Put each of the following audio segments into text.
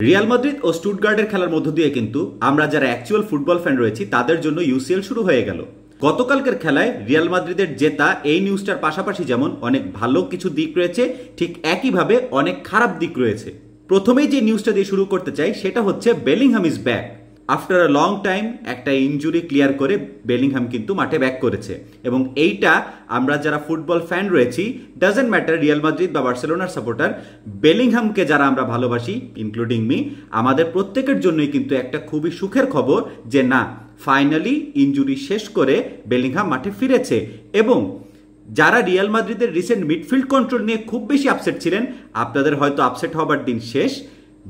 Real Madrid ও স্টুটগার্টের খেলার মধ্য দিয়ে কিন্তু আমরা যারা অ্যাকচুয়াল ফুটবল ফ্যান রয়েছি তাদের জন্য ইউসিএল শুরু হয়ে গেল। গতকালকের খেলায় রিয়াল মাদ্রিদের জেতা এই নিউজটার পাশাপাশি যেমন অনেক ভালো কিছু দিক রয়েছে, ঠিক একইভাবে অনেক খারাপ দিক রয়েছে। প্রথমেই যে নিউজটা দিয়ে শুরু করতে চাই সেটা হচ্ছে Bellingham is back. After a long time একটা ইনজুরি ক্লিয়ার করে বেলিংহাম কিন্তু মাঠে ব্যাক করেছে, এবং এইটা আমরা যারা ফুটবল ফ্যান রয়েছি, ডাজেন্ট ম্যাটার রিয়াল মাদ্রিদ বা বার্সেলোনার সাপোর্টার, বেলিংহামকে যারা আমরা ভালোবাসি ইনক্লুডিং মি, আমাদের প্রত্যেকের জন্যই কিন্তু একটা খুবই সুখের খবর যে না, ফাইনালি ইনজুরি শেষ করে বেলিংহাম মাঠে ফিরেছে। এবং যারা রিয়াল মাদ্রিদের রিসেন্ট মিডফিল্ড কন্ট্রোল নিয়ে খুব বেশি আপসেট ছিলেন, আপনাদের হয়তো আপসেট হবার দিন শেষ,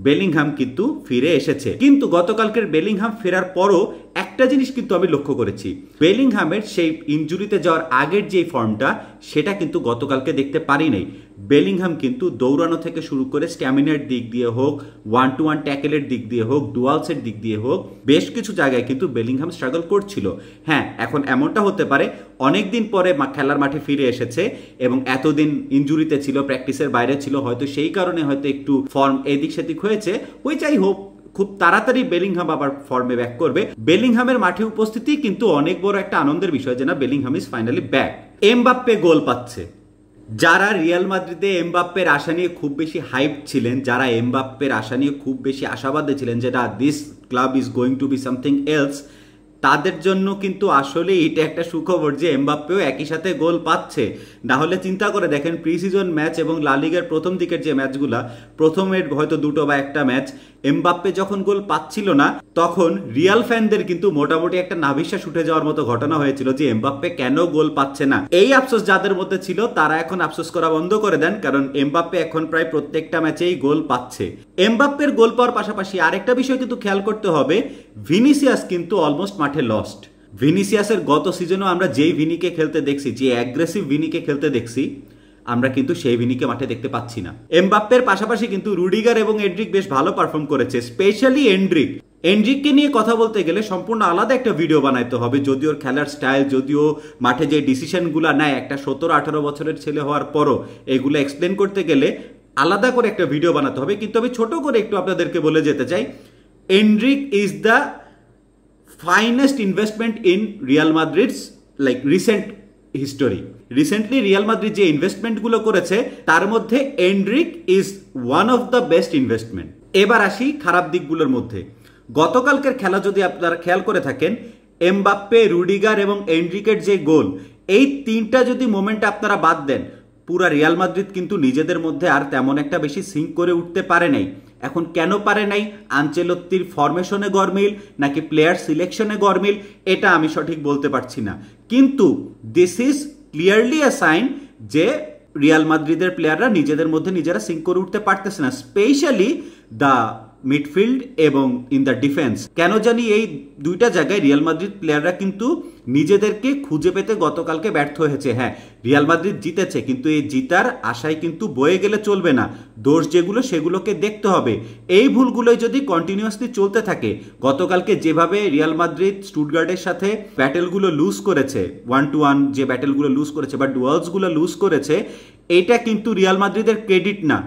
বেলিংহাম কিন্তু ফিরে এসেছে। কিন্তু গতকালকের বেলিংহাম ফেরার পরও একটা জিনিস কিন্তু আমি লক্ষ্য করেছি, বেলিংহামের সেই ইনজুরিতে যাওয়ার আগের যে ফর্মটা সেটা কিন্তু গতকালকে দেখতে পারি নাই। বেলিংহাম কিন্তু দৌড়ানো থেকে শুরু করে স্ট্যামিনার দিক দিয়ে হোক, 1-to-1 ট্যাকেলের দিক দিয়ে হোক, ডুয়ালসের দিক দিয়ে হোক, বেশ কিছু জায়গায় কিন্তু বেলিংহাম স্ট্রাগল করছিল। হ্যাঁ, এখন এমনটা হতে পারে অনেকদিন পরে খেলার মাঠে ফিরে এসেছে এবং এতদিন ইনজুরিতে ছিল, প্র্যাকটিসের বাইরে ছিল, হয়তো সেই কারণে হয়তো একটু ফর্ম এদিক সেদিক হয়েছে। ওই যাই হোক, খুব তাড়াতাড়ি বেলিংহাম আবার ফর্মে ব্যাক করবে। বেলিংহামের মাঠে উপস্থিতি কিন্তু অনেক বড় একটা আনন্দের বিষয় যে না, Bellingham is finally back. Mbappe goal পাচ্ছে। যারা রিয়াল মাদ্রিদে এমবাপ্পের আশা নিয়ে খুব বেশি হাইপ ছিলেন, যারা এমবাপ্পের আশা নিয়ে খুব বেশি আশাবাদী ছিলেন যে না, this club is going to be something else, তাদের জন্য কিন্তু আসলে এটা একটা সুখবর যে এমবাপ্পেও একই সাথে গোল পাচ্ছে। না হলে চিন্তা করে দেখেন, প্রি সিজন ম্যাচ এবং লা লিগার প্রথম দিকের যে ম্যাচগুলা, প্রথমের হয়তো দুটো বা একটা ম্যাচ এমবাপ্পে যখন গোল পাচ্ছিল না, তখন রিয়াল ফ্যানদের কিন্তু মোটামুটি একটা নাভিশ্বাস উঠে যাওয়ার মতো ঘটনা হয়েছিল যে এমবাপ্পে কেন গোল পাচ্ছে না। এই আফসোস যাদের মধ্যে ছিল তারা এখন আফসোস করা বন্ধ করে দেন, কারণ এমবাপ্পে এখন প্রায় প্রত্যেকটা ম্যাচেই গোল পাচ্ছে। এমবাপ্পের গোল পাওয়ার পাশাপাশি আরেকটা বিষয় কিন্তু খেয়াল করতে হবে, ভিনিসিয়াস কিন্তু অলমোস্ট মাঠে লস্ট। ভিনিসিয়াসের গত সিজনেও আমরা যেই ভিনিকে খেলতে দেখছি, যে অ্যাগ্রেসিভ ভিনিকে খেলতে দেখছি, আমরা কিন্তু সেই ভিনিকে মাঠে দেখতে পাচ্ছি না। এমবাপ্পের পাশাপাশি কিন্তু রুডিগার এবং এন্ড্রিক বেশ ভালো পারফর্ম করেছে, স্পেশালি এন্ড্রিক। এন্ড্রিককে নিয়ে কথা বলতে গেলে সম্পূর্ণ আলাদা একটা ভিডিও বানাইতে হবে, যদিও ওর খেলার স্টাইল, যদিও মাঠে যে ডিসিশনগুলো নেয় একটা 17-18 বছরের ছেলে হওয়ার পরও, এগুলো এক্সপ্লেন করতে গেলে আলাদা করে একটা ভিডিও বানাতে হবে। কিন্তু আমি ছোট করে একটু আপনাদেরকে বলে যেতে চাই, Endrick is the finest investment in Real Madrid's like recent history. Recently Real Madrid যে ইনভেস্টমেন্টগুলো করেছে তার মধ্যে Endrick is one of the best investment. এবার আসি খারাপ দিকগুলোর মধ্যে। গতকালকের খেলা যদি আপনারা খেয়াল করে থাকেন, এমবাপ্পে, রুডিগার এবং এন্ড্রিকের যে গোল, এই তিনটা যদি মোমেন্ট আপনারা বাদ দেন, পুরা রিয়াল মাদ্রিদ কিন্তু নিজেদের মধ্যে আর তেমন একটা বেশি সিঙ্ক করে উঠতে পারে নাই। এখন কেন পারে নাই? আনচেলত্তির ফরমেশনে গরমিল নাকি প্লেয়ার সিলেকশনে গরমিল, এটা আমি সঠিক বলতে পারছি না। কিন্তু this is clearly a sign যে রিয়াল মাদ্রিদের প্লেয়াররা নিজেদের মধ্যে নিজেরা সিঙ্ক করে উঠতে পারতেছে না, স্পেশালি দ্য মিডফিল্ড এবং ইন দ্য ডিফেন্স। কেন জানি এই দুইটা জায়গায় রিয়াল মাদ্রিদ প্লেয়াররা কিন্তু নিজেদেরকে খুঁজে পেতে গতকালকে ব্যর্থ হয়েছে। হ্যাঁ, রিয়াল মাদ্রিদ জিতেছে, কিন্তু এই জিতার আশায় কিন্তু বয়ে গেলে চলবে না। দোষ যেগুলো সেগুলোকে দেখতে হবে। এই ভুলগুলোই যদি কন্টিনিউয়াসলি চলতে থাকে, গতকালকে যেভাবে রিয়াল মাদ্রিদ স্টুটগার্টের সাথে ব্যাটেলগুলো লুজ করেছে, 1-to-1 যে ব্যাটেলগুলো লুজ করেছে বা ডুয়ালসগুলো লুজ করেছে, এটা কিন্তু রিয়াল মাদ্রিদের ক্রেডিট না,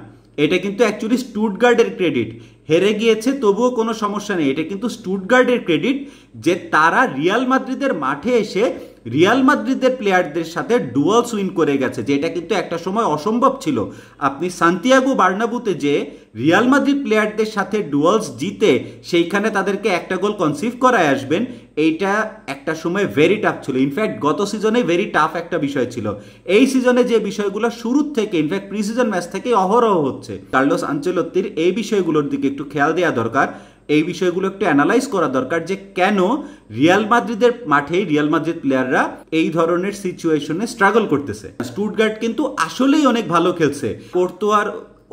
এটা কিন্তু অ্যাকচুয়ালি স্টুটগার্টের ক্রেডিট। হেরে গিয়েছে তবুও কোনো সমস্যা নেই, এটা কিন্তু স্টুটগার্টের ক্রেডিট যে তারা রিয়াল মাদ্রিদের মাঠে এসে রিয়াল মাদ্রিদের প্লেয়ারদের সাথে ডুয়ালস উইন করে গেছে, যেটা কিন্তু একটা সময় অসম্ভব ছিল। আপনি সান্তিয়াগো বার্নাবুতে যে রিয়াল মাদ্রিদ প্লেয়ারদের সাথে ডুয়ালস জিতে সেইখানে তাদেরকে একটা গোল কনসিভ করায় আসবেন, এইটা একটা সময় ভেরি টাফ ছিল। ইনফ্যাক্ট গত সিজনে ভেরি টাফ একটা বিষয় ছিল। এই সিজনে যে বিষয়গুলো শুরুর থেকে, ইনফ্যাক্ট প্রি সিজন ম্যাচ থেকে অহরহ হচ্ছে, কার্লোস আনচেলত্তির এই বিষয়গুলোর দিকে একটু খেয়াল দেওয়া দরকার, এই বিষয়গুলো একটু অ্যানালাইজ করা দরকার যে কেন রিয়াল মাদ্রিদের মাঠে রিয়াল মাদ্রিদ প্লেয়াররা এই ধরনের সিচুয়েশনে স্ট্রাগল করতেছে। স্টুটগার্ট কিন্তু আসলেই অনেক ভালো খেলছে, কোর্তোয়ার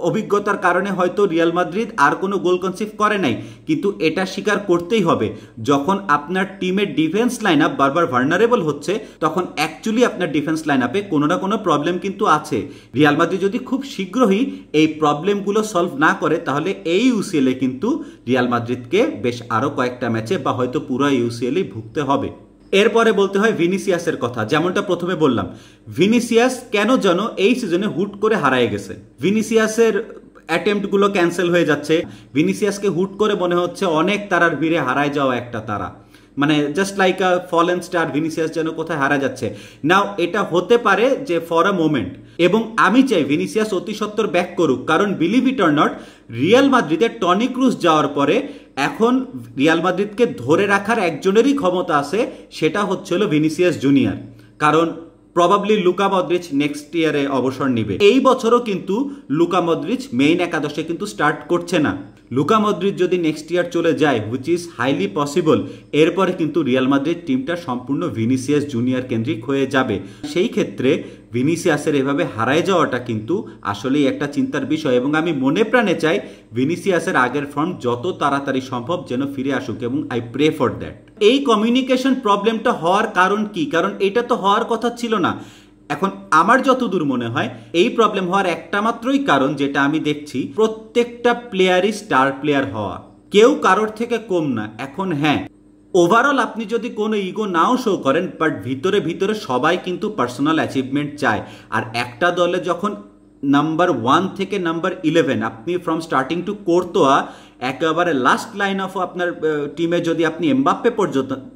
অভিজ্ঞতার কারণে হয়তো রিয়াল মাদ্রিদ আর কোনো গোল কনসিভ করে নাই, কিন্তু এটা স্বীকার করতেই হবে, যখন আপনার টিমের ডিফেন্স লাইন আপ বারবার ভালনারেবল হচ্ছে, তখন অ্যাকচুয়ালি আপনার ডিফেন্স লাইন আপে কোনো না কোনো প্রবলেম কিন্তু আছে। রিয়াল মাদ্রিদ যদি খুব শীঘ্রই এই প্রবলেমগুলো সলভ না করে, তাহলে এই ইউসিএলে কিন্তু রিয়াল মাদ্রিদকে বেশ আরও কয়েকটা ম্যাচে বা হয়তো পুরো ইউসিএলেই ভুগতে হবে। এরপরে বলতে হয় ভিনিসিয়াসের কথা। যেমনটা প্রথমে বললাম, ভিনিসিয়াস কেন যেন এই সিজনে হুট করে হারায় গেছে। ভিনিসিয়াসের অ্যাটেম্প্টগুলো ক্যান্সেল হয়ে যাচ্ছে। ভিনিসিয়াসকে হুট করে মনে হচ্ছে অনেক তারার ভিড়ে হারায় যাওয়া একটা তারা, মানে জাস্ট লাইক আ ফলেন স্টার, ভিনিসিয়াস যেন কোথায় হারা যাচ্ছে। নাও এটা হতে পারে যে ফর আ মোমেন্ট, এবং আমি চাই ভিনিসিয়াস অতি সত্বর ব্যাক করুক, কারণ believe it or not, Real মাদ্রিদের টনি ক্রুজ যাওয়ার পরে এখন রিয়াল মাদ্রিদকে ধরে রাখার একজনেরই ক্ষমতা আছে, সেটা হচ্ছিল ভিনিসিয়াস জুনিয়র। কারণ প্রবাবলি লুকা মদ্রিচ নেক্সট ইয়ারে অবসর নিবে। এই বছরও কিন্তু লুকা মদ্রিচ মেইন একাদশে কিন্তু স্টার্ট করছে না। লুকা মদ্রিচ যদি নেক্সট ইয়ার চলে যায়, হুইচ ইজ হাইলি পসিবল, এরপরে কিন্তু রিয়াল মাদ্রিদ টিমটা সম্পূর্ণ ভিনিসিয়াস জুনিয়র কেন্দ্রিক হয়ে যাবে। সেই ক্ষেত্রে ভিনিসিয়াসের এভাবে হারায় যাওয়াটা কিন্তু আসলেই একটা চিন্তার বিষয়, এবং আমি মনে প্রাণে চাই ভিনিসিয়াসের আগের ফর্ম যত তাড়াতাড়ি সম্ভব যেন ফিরে আসুক, এবং আই প্রে ফর দ্যাট। এই কমিউনিকেশন প্রবলেমটা হওয়ার কারণ কি? কারণ এটা তো হওয়ার কথা ছিল না। এখন আমার যতদূর মনে হয় এই প্রবলেম হওয়ার একটা মাত্রই কারণ, যেটা আমি দেখছি, প্রত্যেকটা প্লেয়ারই স্টার প্লেয়ার হওয়া, কেউ কারোর থেকে কম না। এখন হ্যাঁ, ওভারঅল আপনি যদি কোনো ইগো নাও শো করেন, বাট ভিতরে ভিতরে সবাই কিন্তু পার্সোনাল অ্যাচিভমেন্ট চায়। আর একটা দলে যখন নাম্বার 1 থেকে নাম্বার 11 আপনি ফ্রম স্টার্টিং টু কোর্তোয়া একেবারে লাস্ট লাইন অফ আপনার টিমে যদি আপনি এমবাপ্পে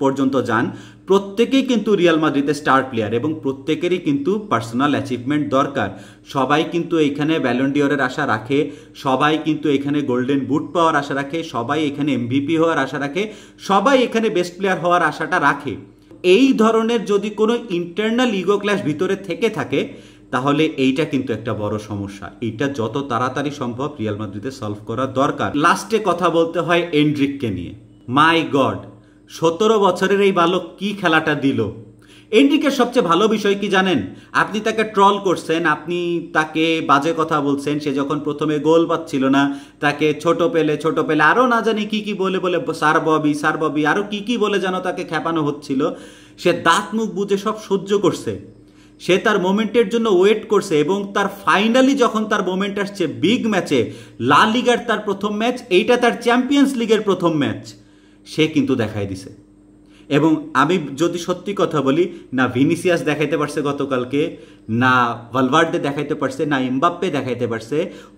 পর্যন্ত যান, প্রত্যেকেই কিন্তু রিয়াল মাদ্রিদের স্টার প্লেয়ার, এবং প্রত্যেকেরই কিন্তু পার্সোনাল অ্যাচিভমেন্ট দরকার। সবাই কিন্তু এখানে ব্যালন ডিওরের আশা রাখে, সবাই কিন্তু এখানে গোল্ডেন বুট পাওয়ার আশা রাখে, সবাই এখানে এমভিপি হওয়ার আশা রাখে, সবাই এখানে বেস্ট প্লেয়ার হওয়ার আশাটা রাখে। এই ধরনের যদি কোনো ইন্টারনাল ইগো ক্ল্যাশ ভিতরে থেকে থাকে, তাহলে এইটা কিন্তু একটা বড় সমস্যা। এইটা যত তাড়াতাড়ি সম্ভব রিয়াল মাদ্রিদে সলভ করা দরকার। লাস্টে কথা বলতে হয় এন্ড্রিককে নিয়ে। মাই গড, 17 বছরের এই বালক কি খেলাটা দিল। এন্ড্রিকের সবচেয়ে ভালো বিষয় কি জানেন? আপনি তাকে ট্রল করছেন, আপনি তাকে বাজে কথা বলছেন, সে যখন প্রথমে গোল পাচ্ছিল না, তাকে ছোট পেলে আরো না জানি কি কি বলে সার ববি আরো কি কি বলে যেন তাকে খেপানো হচ্ছিল। সে দাঁত মুখ বুঝে সব সহ্য করছে, সে তার মোমেন্টের জন্য ওয়েট করছে, এবং তার ফাইনালি যখন তার মোমেন্ট আসছে বিগ ম্যাচে, লা লিগার তার প্রথম ম্যাচ, এইটা তার চ্যাম্পিয়ন্স লিগের প্রথম ম্যাচ, সে কিন্তু দেখাই দিছে। এবং আমি যদি সত্যি কথা বলি, না ভিনিসিয়াস দেখাইতে পারছে গতকালকে, না ভালভার্দে দেখাইতে পারছে, না এমবাপ্পে দেখাইতে পারছে,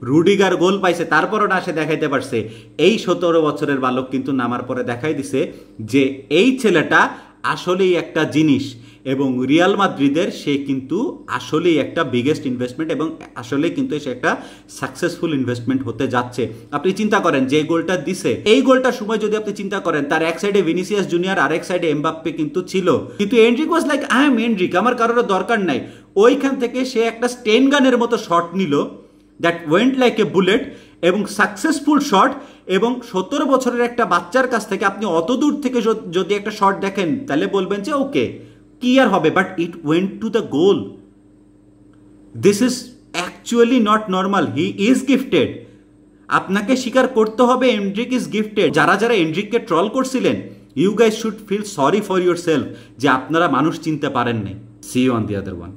রুডিগার গোল পাইছে তারপরও না সে দেখাইতে পারছে। এই 17 বছরের বালক কিন্তু নামার পরে দেখাই দিছে যে এই ছেলেটা আসলেই একটা জিনিস, এবং রিয়াল মাদ্রিদের সে কিন্তু আসলেই একটা বিগেস্ট ইনভেস্টমেন্ট, এবং আসলে কিন্তু সে একটা সাকসেসফুল ইনভেস্টমেন্ট হতে যাচ্ছে। আপনি চিন্তা করেন যে গোলটা দিছে, এই গোলটার সময় যদি আপনি চিন্তা করেন, তার এক সাইডে ভিনিসিয়াস জুনিয়র, আরেক সাইডে এমবাপ্পে কিন্তু ছিল, কিন্তু Endrick was like I am Endrick, আমার কারোর দরকার নাই। ওইখান থেকে সে একটা স্টেন গানের মতো শট নিল, that went like a bullet, এবং সাকসেসফুল শট। এবং 17 বছরের একটা বাচ্চার কাছ থেকে আপনি অত দূর থেকে যদি একটা শট দেখেন, তাহলে বলবেন যে ওকে কি আর হবে, but it went to the goal. This is actually not normal, he is gifted. আপনাকে স্বীকার করতে হবে এন্ড্রিক ইজ গিফটেড। যারা এন্ড্রিককে ট্রল করছিলেন, you guys should feel sorry for yourself, যে আপনারা মানুষ চিনতে পারেন নাই। See you on the other one.